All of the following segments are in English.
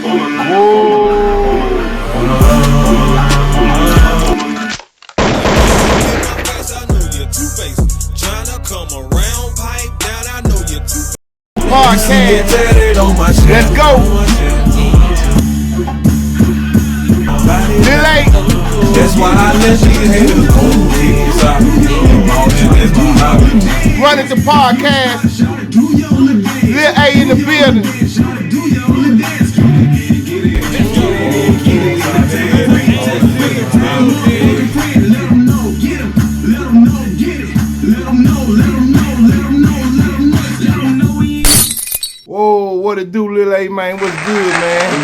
Podcast. Let's go. Delay. That's why I let these haters go. Running the podcast. Lil A in the building. Whoa, what it do, Lil A, man? What's good, man?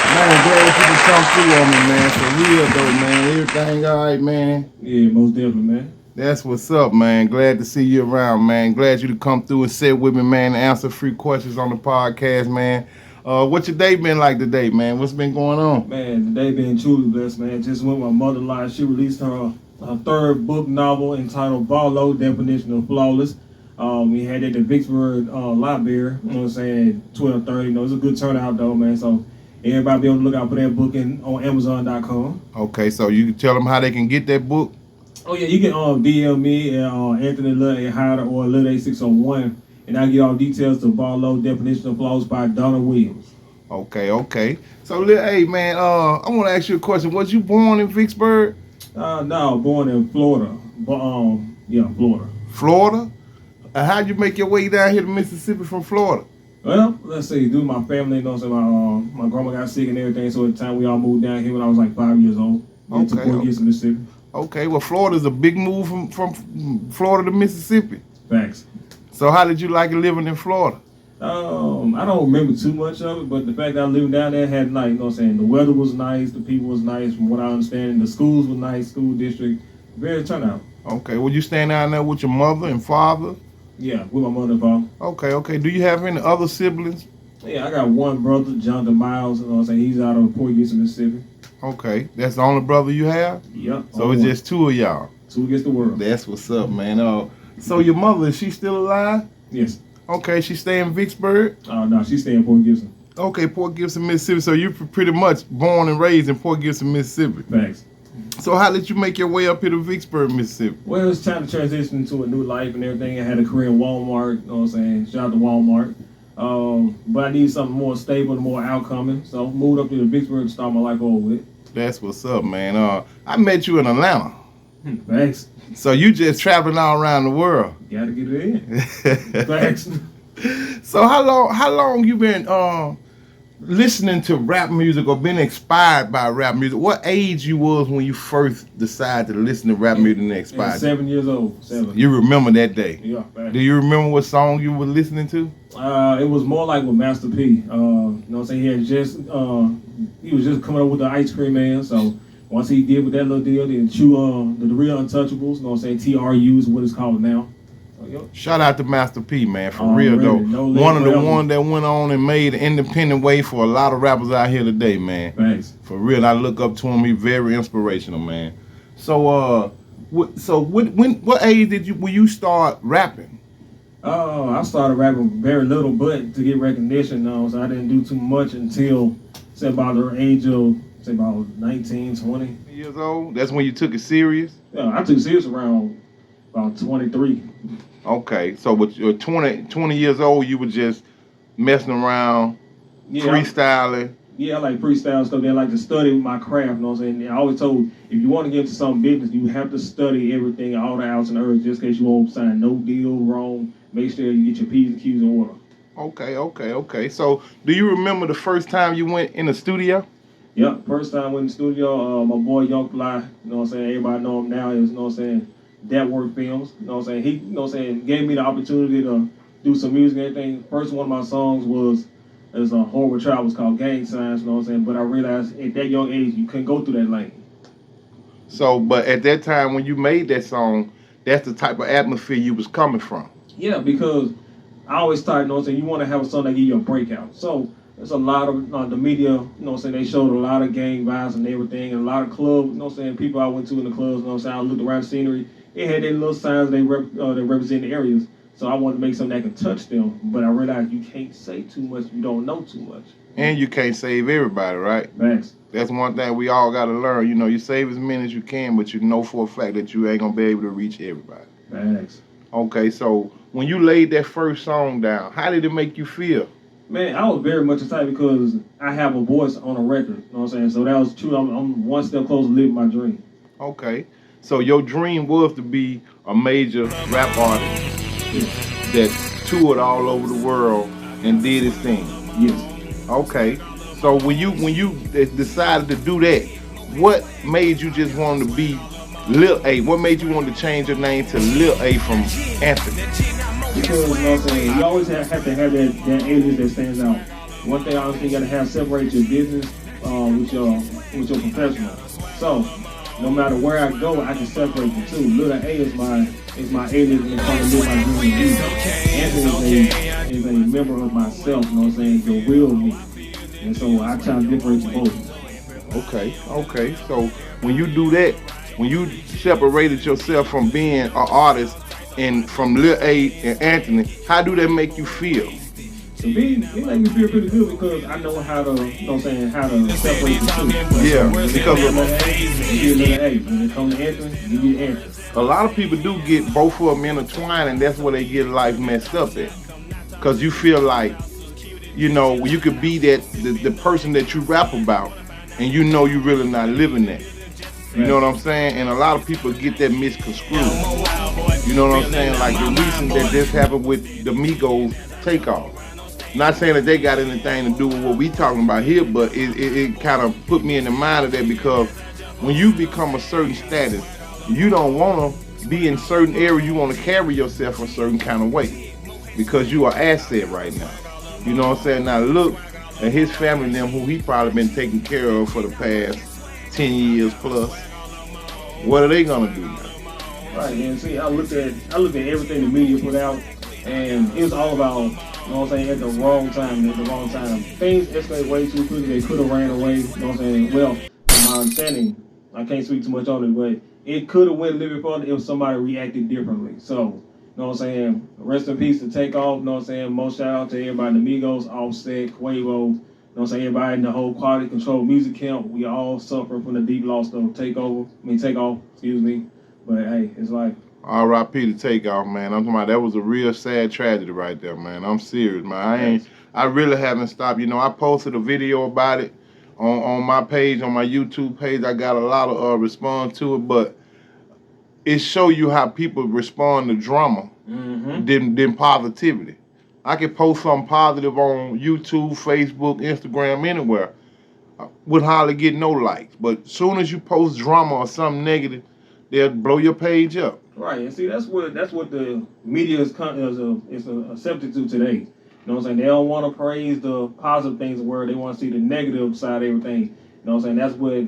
Man, glad you can come through on me, man. For real, though, man. Everything all right, man? Yeah, most definitely, man. That's what's up, man. Glad to see you around, man. Glad you to come through and sit with me, man, and answer free questions on the podcast, man. What your day been like today, man? What's been going on? Man, today been truly blessed, man. Just went with my mother live. She released her third book novel entitled Barlow, Definition of Flawless. We had it at the Vicksburg Library, you know what I'm saying, 12:30. You know, it's a good turnout, though, man. So everybody be on the lookout for that book on Amazon.com. Okay, so you can tell them how they can get that book? Oh, yeah, you can DM me at Anthony Lil A. Hyder or Lil A 601, and I'll get all details to Barlow, Definition of Flawless by Donna Williams. Okay. So, Lil A, man, I want to ask you a question. Was you born in Vicksburg? No, born in Florida. Florida. Florida? How'd you make your way down here to Mississippi from Florida? Well, let's see, due to my family, you know what I'm saying, my grandma got sick and everything, so at the time we all moved down here when I was like 5 years old. To Port Gibson, Mississippi. Okay, well, Florida's a big move from Florida to Mississippi. Facts. So how did you like it living in Florida? I don't remember too much of it, but the fact that I lived down there had nice, you know what I'm saying, the weather was nice, the people was nice, from what I understand, the schools were nice, school district, very turnout. Okay, well, you staying down there with your mother and father? Yeah, with my mother and father. Okay. Do you have any other siblings? Yeah, I got one brother, Jonathan Miles, you know what I'm saying, he's out of Port Gibson, Mississippi. Okay, that's the only brother you have? Yep. So it's just two of y'all? Two against the world. That's what's up, man. So your mother, is she still alive? Yes. Okay, she stay in Vicksburg? No, she stay in Port Gibson. Okay, Port Gibson, Mississippi. So you're pretty much born and raised in Port Gibson, Mississippi. Thanks. So how did you make your way up here to Vicksburg, Mississippi? Well, it was time to transition to a new life and everything. I had a career in Walmart, you know what I'm saying? Shout out to Walmart. But I needed something more stable and more outcoming. So I moved up to the Vicksburg to start my life over with. That's what's up, man. I met you in Atlanta. Thanks. So you just traveling all around the world. Gotta get it in. Thanks. So how long you been listening to rap music or been inspired by rap music? What age you was when you first decided to listen to rap music and inspired? 7 years old. 7. You remember that day? Yeah. Thanks. Do you remember what song you were listening to? It was more like with Master P. You know what I'm saying? He was just coming up with the Ice Cream Man. So once he did with that little deal, then the Real Untouchables. You know what I'm saying? TRU is what it's called now. Shout out to Master P, man, for real though. One of the ones that went on and made an independent way for a lot of rappers out here today, man. Thanks. For real, I look up to him. He's very inspirational, man. So, what age will you start rapping? I started rapping very little, but to get recognition, so I didn't do too much until say about the age of about 19, 20 years old. That's when you took it serious. Yeah, I took it serious around about 23. Okay, so with 20 years old, you were just messing around, freestyling. I like freestyle stuff. Then I like to study my craft, you know what I'm saying? And I always told, if you want to get into some business, you have to study everything, all the outs and ers, just in case you won't sign no deal wrong. Make sure you get your P's and Q's in order. Okay. So, do you remember the first time you went in the studio? Yep, first time I went in the studio, my boy Young Fly, you know what I'm saying? Everybody know him now, is, you know what I'm saying? That Work Films, you know what I'm saying? He, you know what I'm saying, gave me the opportunity to do some music and everything. First one of my songs was a horrible trial, was called Gang Signs, you know what I'm saying? But I realized at that young age, you couldn't go through that lane. So, but at that time when you made that song, that's the type of atmosphere you was coming from. Yeah, because I always thought, you know what I'm saying, you want to have a song that give you a breakout. So, there's a lot of, the media, you know what I'm saying, they showed a lot of gang vibes and everything, and a lot of clubs, you know what I'm saying, people I went to in the clubs, you know what I'm saying, I looked around the scenery, it had their little signs that represent the areas. So I wanted to make something that could touch them, but I realized you can't say too much if you don't know too much. And you can't save everybody, right? Facts. That's one thing we all got to learn. You know, you save as many as you can, but you know for a fact that you ain't gonna be able to reach everybody. Facts. Okay, so when you laid that first song down, how did it make you feel? Man, I was very much excited because I have a voice on a record. You know what I'm saying? So that was true. I'm one step closer to living my dream. Okay, so your dream was to be a major rap artist Yes. that toured all over the world and did his thing. Yes. Okay, so when you decided to do that, what made you just want to be Lil A? What made you want to change your name to Lil A from Anthony? Because, you know what I'm saying, you always have to have that alias that stands out. One thing I always think you gotta have separate your business with your professional. So no matter where I go, I can separate the two. Little A is my alias and trying to live my dream of music. Anthony is a member of myself, you know what I'm saying, the real me. And so I try to differentiate both. Okay. So when you do that, when you separated yourself from being an artist and from Lil A and Anthony, how do that make you feel? To me, it made me feel pretty good because I know how to, you know what I'm saying, how to separate the two. Yeah, because Little A, you get Little A. When it comes to Anthony, you get Anthony. a lot of people do get both of them intertwined, and that's where they get life messed up at. Because you feel like, you know, you could be the person that you rap about, and you know you really not living that. You know what I'm saying? And a lot of people get that misconstrued. You know what I'm saying? Like the recent that just happened with the Migos takeoff. Not saying that they got anything to do with what we talking about here, but it kind of put me in the mind of that because when you become a certain status, you don't want to be in certain areas. You want to carry yourself a certain kind of way because you are asset right now. You know what I'm saying? Now look at his family, them who he probably been taking care of for the past 10 years plus. What are they gonna do now? Right, and see, I looked at everything the media put out, and it was all about, you know what I'm saying, at the wrong time, Things escalated way too quickly. They could have ran away, you know what I'm saying. Well, from my understanding, I can't speak too much on it, but it could have went a little bit further if somebody reacted differently. So, you know what I'm saying, rest in peace to Takeoff, you know what I'm saying. Most shout out to everybody, the Migos, Offset, Quavo, you know what I'm saying, everybody in the whole quality control music camp. We all suffer from the deep loss of Takeoff, excuse me. But hey, it's like R.I.P. to Takeoff, man. I'm talking about that was a real sad tragedy right there, man. I'm serious, man. I really haven't stopped. You know, I posted a video about it on my page, on my YouTube page. I got a lot of response to it, but it show you how people respond to drama than positivity. I can post something positive on YouTube, Facebook, Instagram, anywhere. Would hardly get no likes. But as soon as you post drama or something negative, they'll blow your page up. right. And see, that's what the media is accepted to today. You know what I'm saying? They don't want to praise the positive things of the world. They want to see the negative side of everything. You know what I'm saying? That's what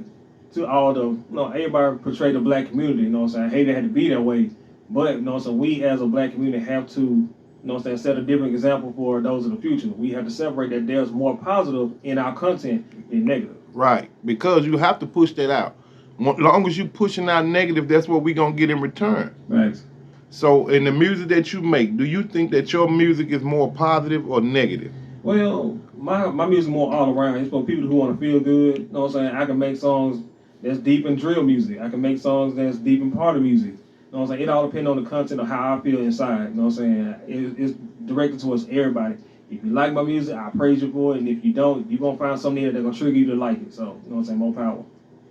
to all the, you know, everybody portray the black community. You know what I'm saying? I hate it had to be that way, but you know what I'm saying, we as a black community have to, you know what I'm saying, set a different example for those in the future. We have to separate that there's more positive in our content than negative. Right, because you have to push that out. As long as you pushing out negative, that's what we gonna get in return. Thanks. So, in the music that you make, do you think that your music is more positive or negative? Well, my music more all around. It's for people who want to feel good. You know what I'm saying? I can make songs that's deep in drill music. I can make songs that's deep in party music. You know what I'm saying? It all depends on the content of how I feel inside. You know what I'm saying? It's directed towards everybody. If you like my music, I praise you for it. And if you don't, you're going to find something there that's going to trigger you to like it. So, you know what I'm saying? More power.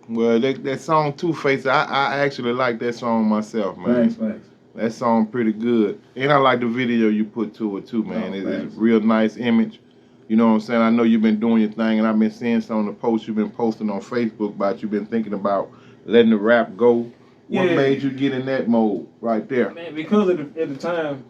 Well, that song Two Face, I actually like that song myself, man. Thanks. That song pretty good. And I like the video you put to it too, man. It's a real nice image. You know what I'm saying? I know you've been doing your thing, and I've been seeing some of the posts you've been posting on Facebook about you've been thinking about letting the rap go. What made you get in that mode right there? Man, because at the time,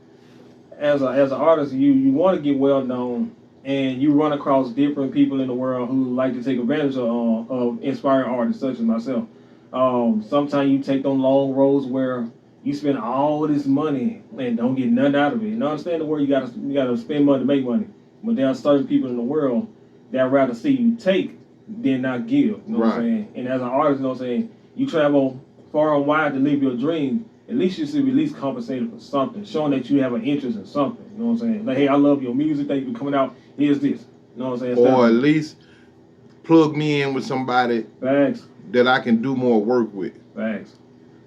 as an artist, you want to get well known, and you run across different people in the world who like to take advantage of inspiring artists such as myself. Sometimes you take them long roads where you spend all this money and don't get nothing out of it. And I understand the word you gotta spend money to make money. But there are certain people in the world that rather see you take than not give. You know what I'm saying? And as an artist, you know what I'm saying, you travel far and wide to live your dream. At least you should be at least compensated for something, showing that you have an interest in something. You know what I'm saying? Like, hey, I love your music, thank you for coming out. Here's this. You know You know what I'm saying? Or at least plug me in with somebody Facts. that I can do more work with. Facts.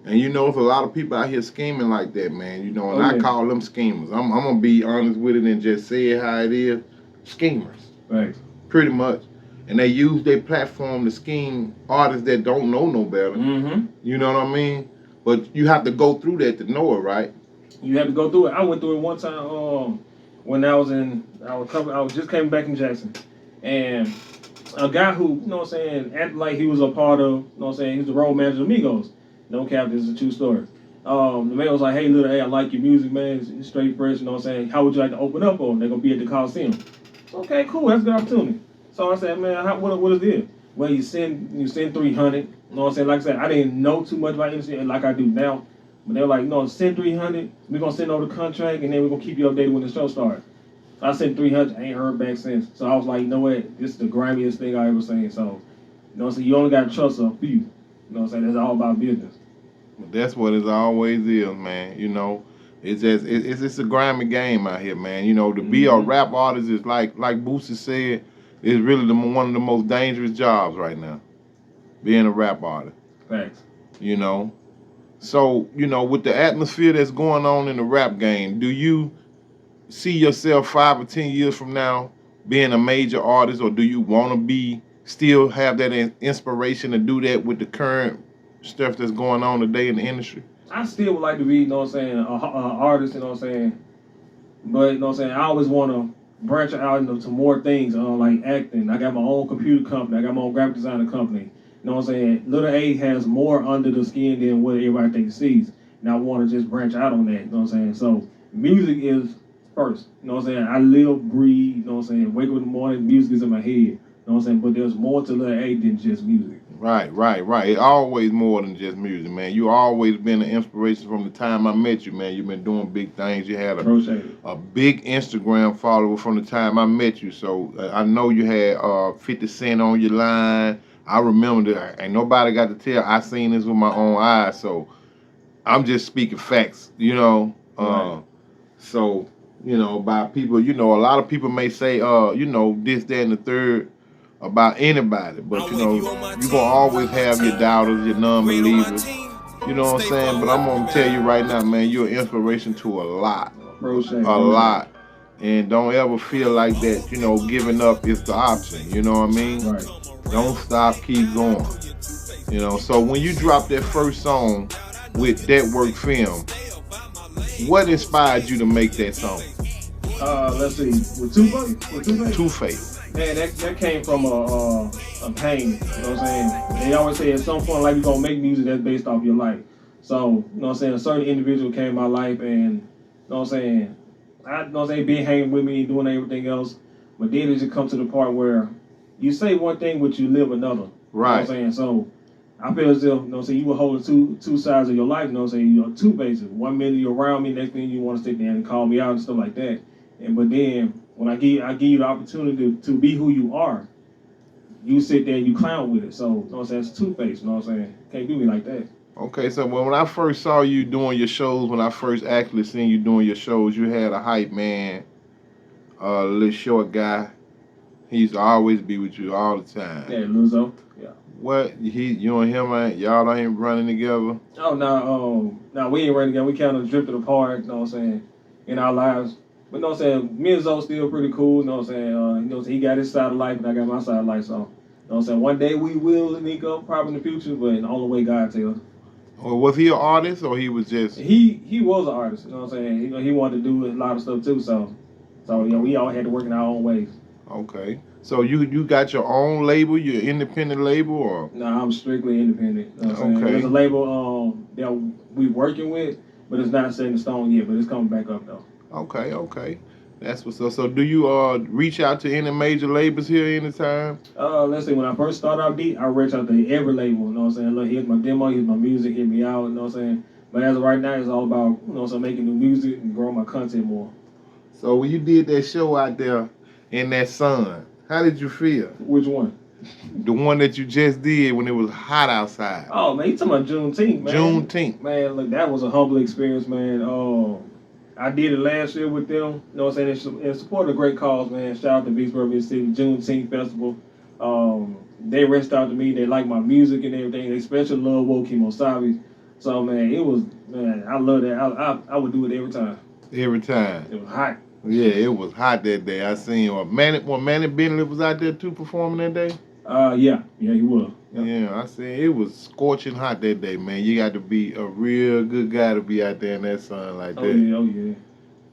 And you know, there's a lot of people out here scheming like that, man. You know, and I yeah. call them schemers. I'm gonna be honest with it and just say it how it is. Schemers. Facts. Pretty much. And they use their platform to scheme artists that don't know no better. Mm-hmm. You know what I mean? But you have to go through that to know it, right? You have to go through it. I went through it one time when I was just came back from Jackson. And a guy who, you know what I'm saying, acted like he was a part of, you know what I'm saying, he was the road manager of Migos. No cap, this is a true story. The man was like, hey, little A, I like your music, man. It's straight fresh, you know what I'm saying. How would you like to open up on? They're going to be at the Coliseum. Okay, cool, that's a good opportunity. So I said, man, what is this? Well, you send 300, you know what I'm saying? Like I said, I didn't know too much about industry like I do now. But they were like, no, send 300, we're going to send over the contract, and then we're going to keep you updated when the show starts. So I sent 300, I ain't heard back since. So I was like, you know what, this is the grimiest thing I ever seen. So, you know what I'm saying, you only got to trust a few. You know what I'm saying, it's all about business. That's what it always is, man. You know, it's just a grimy game out here, man. You know, to be a rap artist is like Boosie said, is really one of the most dangerous jobs right now. Being a rap artist. Facts. You know, so you know, with the atmosphere that's going on in the rap game, do you see yourself 5 or 10 years from now being a major artist, or do you want to still have that inspiration to do that with the current stuff that's going on today in the industry? I still would like to be, you know what I'm saying, an artist, you know what I'm saying. But, you know what I'm saying, I always want to branch out into more things, like acting. I got my own computer company. I got my own graphic designer company. You know what I'm saying? Little A has more under the skin than what everybody thinks it sees. And I want to just branch out on that, you know what I'm saying? So, music is first, you know what I'm saying? I live, breathe, you know what I'm saying? Wake up in the morning, music is in my head. You know what I'm saying? But there's more to Little A than just music. Right. It's always more than just music, man. You always been an inspiration from the time I met you, man. You've been doing big things. You had a big Instagram follower from the time I met you. So I know you had 50 Cent on your line. I remember that. Ain't nobody got to tell. I seen this with my own eyes. So I'm just speaking facts, you know. Right. So, you know, by people, you know, a lot of people may say, you know, this, that, and the third about anybody, but you know, you're gonna always have your doubters, your non-believers, you know what I'm saying? But I'm gonna tell you right now, man, you're an inspiration to a lot. Lot. And don't ever feel like that, you know, giving up is the option, you know what I mean? Right. Don't stop, keep going. You know, so when you drop that first song with That Work Film, what inspired you to make that song? Let's see, with Two-Face? Two-Face. Man, that came from a pain, you know what I'm saying? They always say at some point, like, you're going to make music that's based off your life. So, you know what I'm saying, a certain individual came in my life and, you know what I'm saying, being hanging with me, doing everything else. But then it just comes to the part where you say one thing, but you live another. Right. You know what I'm saying? So, I feel as if, you know what I'm saying, you were holding two sides of your life, you know what I'm saying? You're two bases. 1 minute you're around me, next thing you want to sit there and call me out and stuff like that. But then, when I give you the opportunity to be who you are, you sit there and you clown with it. So, you know what I'm saying? It's Two-Face, you know what I'm saying? Can't do me like that. Okay, so when I first saw you doing your shows, when I first actually seen you doing your shows, you had a hype man, a little short guy. He used to always be with you all the time. Yeah, Lizzo. Yeah. What? You and him, y'all ain't running together? Oh, no, we ain't running together. We kind of drifted apart, you know what I'm saying, in our lives. But you know what I'm saying, me and Zoe still pretty cool, you know what I'm saying, you know, he got his side of life and I got my side of life, so, you know what I'm saying, one day we will link up probably in the future, but the only way God tells. Or was he an artist or he was just... He was an artist, you know what I'm saying, he wanted to do a lot of stuff too, so you know, we all had to work in our own ways. Okay. So you got your own label, your independent label, or? No, I'm strictly independent. You know what I'm saying? There's a label that we working with, but it's not set in stone yet, but it's coming back up though. Okay. That's what's up. So do you reach out to any major labels here anytime? Let's see, when I first started out I reached out to every label, you know what I'm saying? Look, here's my demo, here's my music, hit me out, you know what I'm saying? But as of right now, it's all about, you know what I'm saying, making new music and growing my content more. So when you did that show out there in that sun, how did you feel? Which one? The one that you just did when it was hot outside. Oh, man, you talking about Juneteenth, man. Juneteenth. Man, look, that was a humble experience, man. I did it last year with them. You know what I'm saying? In support of a great cause, man. Shout out to Vicksburg, Mississippi, Juneteenth Festival. They reached out to me. They like my music and everything. They especially love Wokeem Osabi. So, man, it was, man, I love that. I would do it every time. Every time. It was hot. Yeah, it was hot that day. I seen Manny Bentley was out there too performing that day. Yeah, he was. Yep. Yeah, I said it was scorching hot that day, man. You got to be a real good guy to be out there in that sun like that. Oh yeah.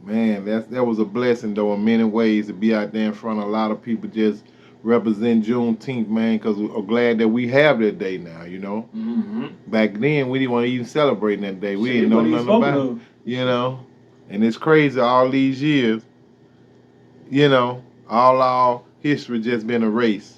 Man, that was a blessing though in many ways to be out there in front of a lot of people just represent Juneteenth, man. Because we're glad that we have that day now. You know, back then we didn't want to even celebrate that day. We didn't know nothing about it. You know, and it's crazy all these years. You know, all our history just been erased.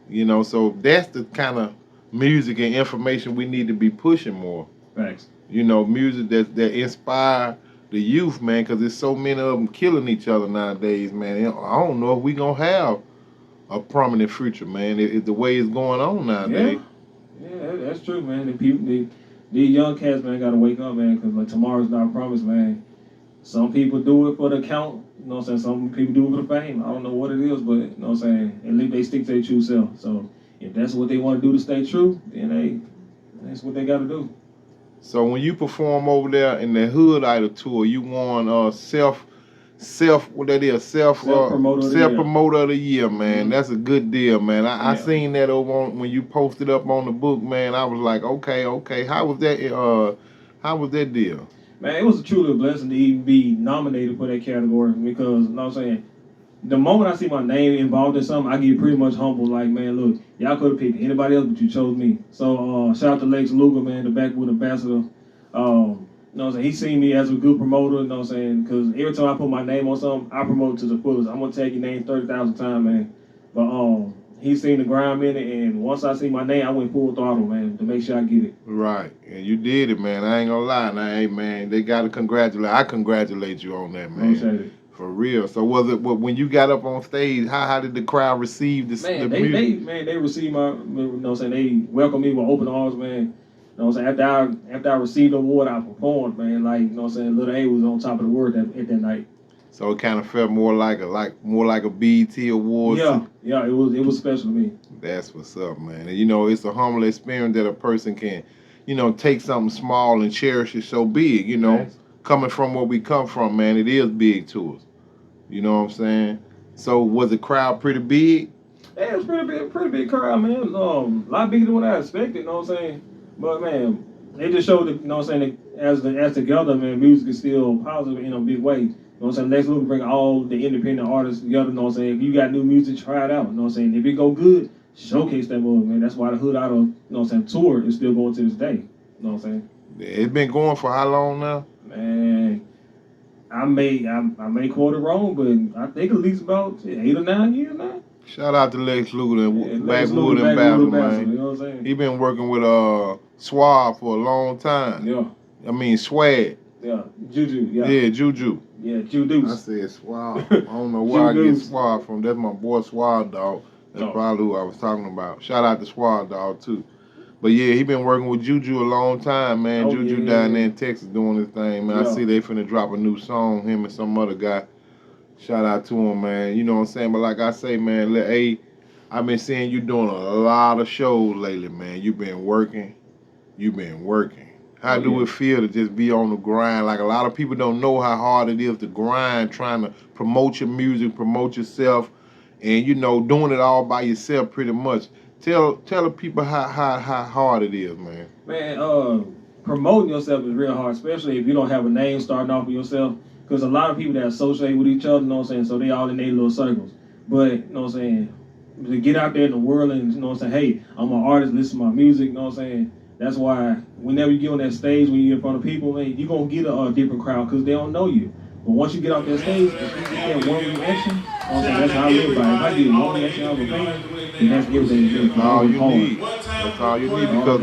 You know, so that's the kind of music and information we need to be pushing more. Thanks. You know, music that inspire the youth, man, because there's so many of them killing each other nowadays, man. I don't know if we gonna have a prominent future, man. If the way it's going on nowadays. Yeah, that's true, man. These young cats, man, gotta wake up, man, because like tomorrow's not promised, man. Some people do it for the count, you know what I'm saying? Some people do it for the fame. I don't know what it is, but you know what I'm saying? At least they stick to their true self. So if that's what they want to do to stay true, then that's what they got to do. So when you perform over there in the Hood Idol tour, you won self promoter of the year, man. That's a good deal, man. I seen that over on, when you posted up on the book, man. I was like, okay. How was that deal? Man, it was truly a blessing to even be nominated for that category because, you know what I'm saying, the moment I see my name involved in something, I get pretty much humble. Like, man, look, y'all could have picked anybody else, but you chose me. So, shout out to Lex Luger, man, the Backwood ambassador. You know what I'm saying? He seen me as a good promoter, you know what I'm saying? Because every time I put my name on something, I promote it to the fullest. I'm going to tag your name 30,000 times, man. But he seen the grind in it, and once I see my name, I went full throttle, man, to make sure I get it. Right, and you did it, man. I ain't gonna lie. Now, hey, man, they gotta congratulate. I congratulate you on that, man. Appreciate it. For real. So was it when you got up on stage? How did the crowd receive the music? They received my, you know what I'm saying? They welcomed me with open arms, man. You know what I'm saying? After I received the award, I performed, man. Like, you know what I'm saying? Lil A was on top of the world at that night. So it kind of felt more like a BET award. Yeah, it was special to me. That's what's up, man. And you know, it's a humble experience that a person can, you know, take something small and cherish it so big. You know, coming from where we come from, man, it is big to us. You know what I'm saying? So was the crowd pretty big? Yeah, it was pretty big crowd, man. It was, a lot bigger than what I expected. You know what I'm saying? But man, they just showed that, you know what I'm saying, as together, man, music is still positive in a big way. You know what I'm saying? Next week, bring all the independent artists together. You know what I'm saying? If you got new music, try it out. You know what I'm saying? If it go good, showcase that move, man. That's why the Hood Idol, you know what I'm saying, tour is still going to this day. You know what I'm saying? It's been going for how long now? Man, I may quote it wrong, but I think at least about 8 or 9 years now. Shout out to Lex Luger and Backwood ambassador, man. You know what I'm saying? He been working with Swag for a long time. Yeah. I mean Swag. Yeah, Juju. Yeah. Yeah, Juju. Yeah, Juju. I said Swag. I don't know where I get Swag from. That's my boy Swag Dog. That's probably who I was talking about. Shout out to Swag Dog too. But yeah, he been working with Juju a long time, man. Juju down there in Texas doing his thing, man. I see they finna drop a new song, him and some other guy. Shout out to him, man. You know what I'm saying? But like I say, man, I've been seeing you doing a lot of shows lately, man. You been working. How do it feel to just be on the grind? Like a lot of people don't know how hard it is to grind, trying to promote your music, promote yourself, and you know, doing it all by yourself pretty much. Tell the people how hard it is, man. Man, promoting yourself is real hard, especially if you don't have a name starting off with yourself. Because a lot of people that associate with each other, you know what I'm saying, so they all in their little circles. But, you know what I'm saying, to get out there in the world and, you know what I'm saying, hey, I'm an artist, listen to my music, you know what I'm saying. That's why whenever you get on that stage, when you're in front of people, man, you're going to get a different crowd because they don't know you. But once you get off that stage, if you get that one reaction, you know what I'm saying, that's how I live by it. If I get one reaction out of a fan, then that's everything. That's all you need. That's all you need because,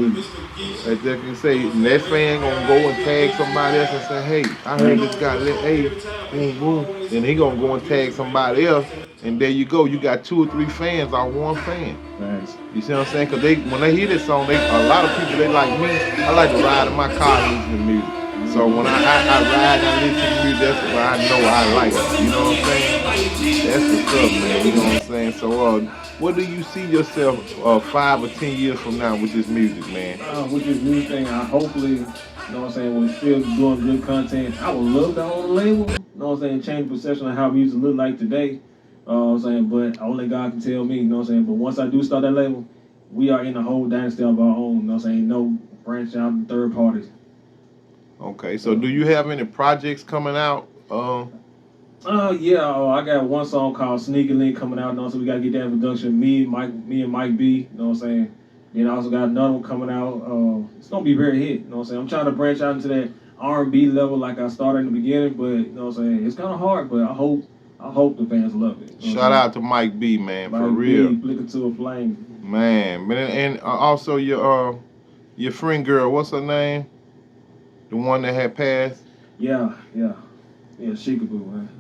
as they can say, that fan going to go and tag somebody else and say, hey, I heard this guy, hey, boom, boom. Then he going to go and tag somebody else. And there you go. You got 2 or 3 fans on one fan. Nice. You see what I'm saying? Because when they hear this song, a lot of people, they like me. I like to ride in my car and listen to music. So when I ride and I listen to music, that's when I know I like it. You know what I'm saying? That's what's up, man. You know what I'm saying? So, what do you see yourself 5 or 10 years from now with this music, man? With this new thing, I hopefully, you know what I'm saying, we're still doing good content. I would love to own a label, you know what I'm saying, change the perception of how music look like today. I'm saying, but only God can tell me, you know what I'm saying. But once I do start that label, we are in a whole dynasty of our own, you know what I'm saying, no branch out to third parties. Okay, so do you have any projects coming out? Yeah, I got one song called Sneaky Link coming out, you know, so we gotta get that in production. Me and Mike B, you know what I'm saying. Then I also got another one coming out. It's gonna be very hit, you know what I'm saying. I'm trying to branch out into that R&B level like I started in the beginning, but you know what I'm saying. It's kind of hard, but I hope the fans love it. You know Shout out to Mike B, man, Mike for real. B, Flicker to a Flame. Man, and also your friend girl, what's her name? The one that had passed. Yeah, Shikaboo, man.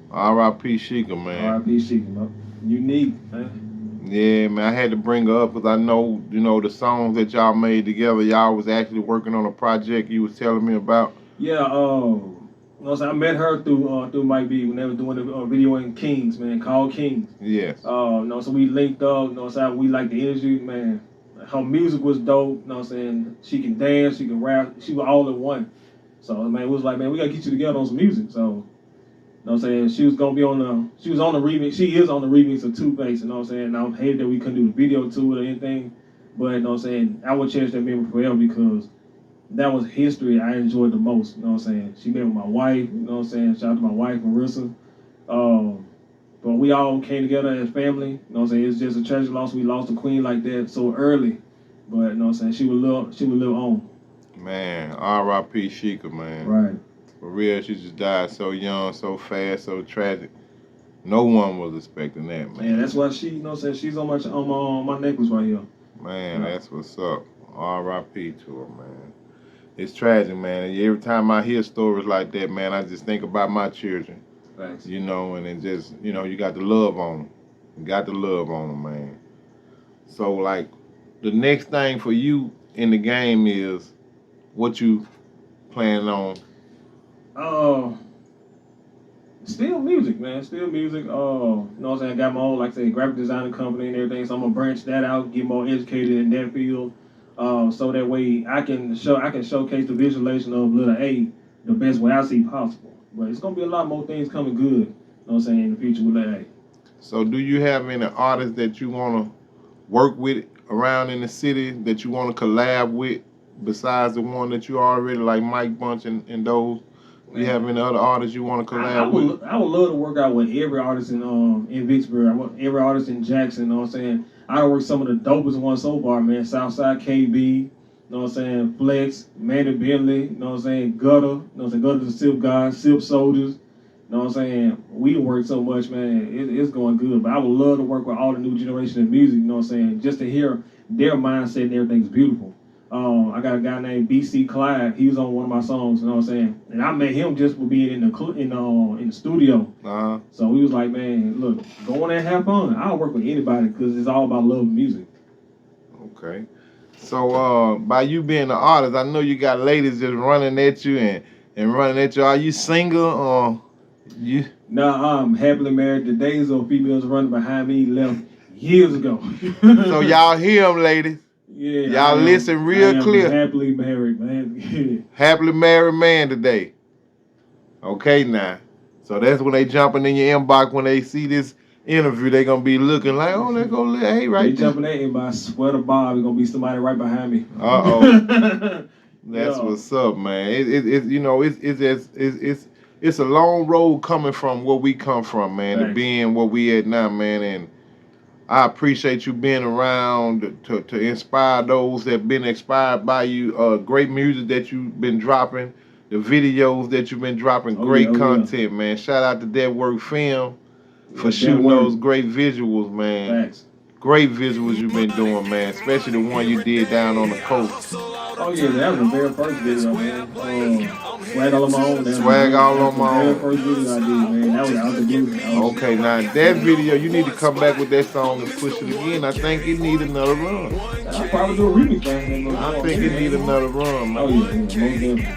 R.I.P. Sheikah, man. R.I.P. Sheikah, man. Unique, man. Yeah, man. I had to bring her up because I know, the songs that y'all made together. Y'all was actually working on a project you was telling me about. Yeah, you know what I'm saying? I met her through Mike B when they were doing a video in Kings, man, called Kings. Yes. You know, so we linked up, you know what I'm saying? We like the energy, man. Her music was dope, you know what I'm saying? She can dance, she can rap, she was all in one. So, man, it was like, man, we gotta get you together on some music. So, you know what I'm saying? She was on the remix, she is on the remix of Two-Face, you know what I'm saying? And I hated that we couldn't do the video to it or anything. But, you know what I'm saying? I would cherish that memory forever because that was history I enjoyed the most, you know what I'm saying? She met with my wife, you know what I'm saying? Shout out to my wife, Marissa. But we all came together as family, you know what I'm saying? It's just a tragic loss. We lost a queen like that so early. But, you know what I'm saying? She would live on. Man, R.I.P. Sheikah, man. Right. For real, she just died so young, so fast, so tragic. No one was expecting that, man. Yeah, that's why she, you know what I'm saying? She's on my necklace right here. Man, that's what's up. R.I.P. to her, man. It's tragic, man. And every time I hear stories like that, man, I just think about my children. Thanks. You know, and it just, you got to love on them. You got to love on them, man. So, like, the next thing for you in the game is what you planning on? Still music, man. Still music. You know what I'm saying? I got my own, like I say, graphic design company and everything. So I'm gonna branch that out, get more educated in that field. So that way I can showcase the visualization of Little A the best way I see possible. But it's gonna be a lot more things coming good, you know what I'm saying, in the future with Little A. So do you have any artists that you wanna work with around in the city that you wanna collab with besides the one that you already like Mike Bunch and those? Do you have any other artists you want to collab with? I would love to work out with every artist in Vicksburg. I want every artist in Jackson, you know what I'm saying? I work some of the dopest ones so far, man. Southside KB, you know what I'm saying? Flex, Manny Bentley, you know what I'm saying? Gutter, you know what I'm saying? Gutter the Silk Guys, Silk Soldiers, you know what I'm saying? We work so much, man. It's going good. But I would love to work with all the new generation of music, you know what I'm saying? Just to hear their mindset and everything's beautiful. I got a guy named BC Clyde. He was on one of my songs, you know what I'm saying? And I met him just for being in the studio. Uh-huh. So he was like, man, look, go on there and have fun. I'll work with anybody because it's all about love and music. Okay. So by you being an artist, I know you got ladies just running at you and running at you. Are you single or you? No, I'm happily married. The days of females running behind me left years ago. So y'all hear them, ladies. Yeah, y'all listen real clear. Happily married, man. Happily married man today. Okay, now. So that's when they jumping in your inbox when they see this interview. They gonna be looking like, oh, they go, hey, right they jumping in my swear to Bob, it's gonna be somebody right behind me. That's what's up, man. It's a long road coming from where we come from, man, to being where we at now, man, and I appreciate you being around to inspire those that have been inspired by you. Great music that you've been dropping, the videos that you've been dropping, great content, man. Shout out to That Work Film for shooting those great visuals, man. Thanks. Great visuals you've been doing, man, especially the one you did down on the coast. Oh yeah, that was the very first video, man. Swag all on my own. Swag all on my own. own. The very first video I did, man. That was out the blue. Okay, now that video, you need to come back with that song and push it again. I think it need another run. I'll probably do a remix thing. I think it need another run, man. Oh yeah, most definitely.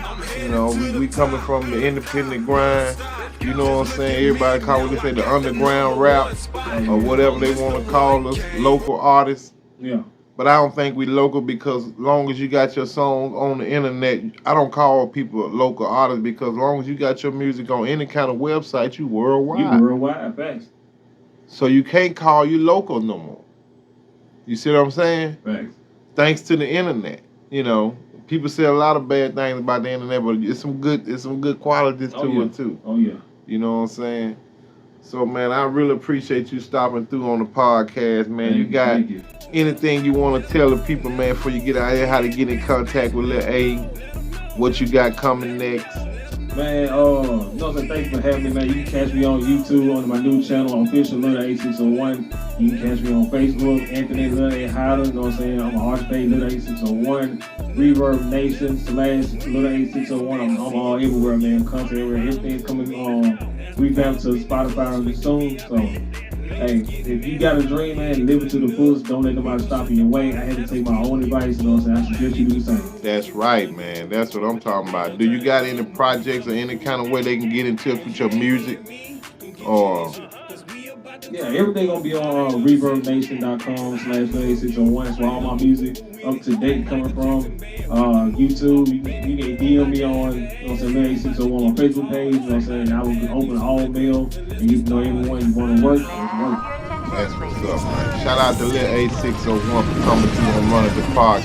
You know, we coming from the independent grind. You know what I'm saying? Everybody call it, say the underground rap or whatever they want to call us, local artists. Yeah. But I don't think we local because long as you got your song on the internet, I don't call people local artists because long as you got your music on any kind of website, you worldwide. You worldwide, facts. So you can't call you local no more. You see what I'm saying? Facts. Thanks to the internet. You know, people say a lot of bad things about the internet, but it's some good qualities to it too. Oh yeah. You know what I'm saying? So man, I really appreciate you stopping through on the podcast, man. You got anything you want to tell the people, man, before you get out here, how to get in contact with Lil A, what you got coming next? Man, thanks for having me, man. You can catch me on YouTube on my new channel, Official Lil A601. You can catch me on Facebook, Anthony Lil A Hyder. You know what I'm saying? I'm an artist page, Lil A601. Reverb Nation / Lil A601. I'm all everywhere, man. Content everywhere. Everything's coming revamped to Spotify soon. So, hey, if you got a dream, man, live it to the fullest. Don't let nobody stop in your way. I had to take my own advice. You know what I'm saying? I suggest you do the same. That's right, man. That's what I'm talking about. Do you got any projects or any kind of way they can get in touch with your music? Or yeah, everything gonna be on ReverbNation.com / Lil A601. That's where all my music up to date coming from. YouTube, you can DM me on, you know what I'm saying, Lil A601 on Facebook page. You know what I'm saying? I will open all mail and you know everyone you want to work. That's what's up, man. Shout out to Lil A601 for coming through and running the podcast.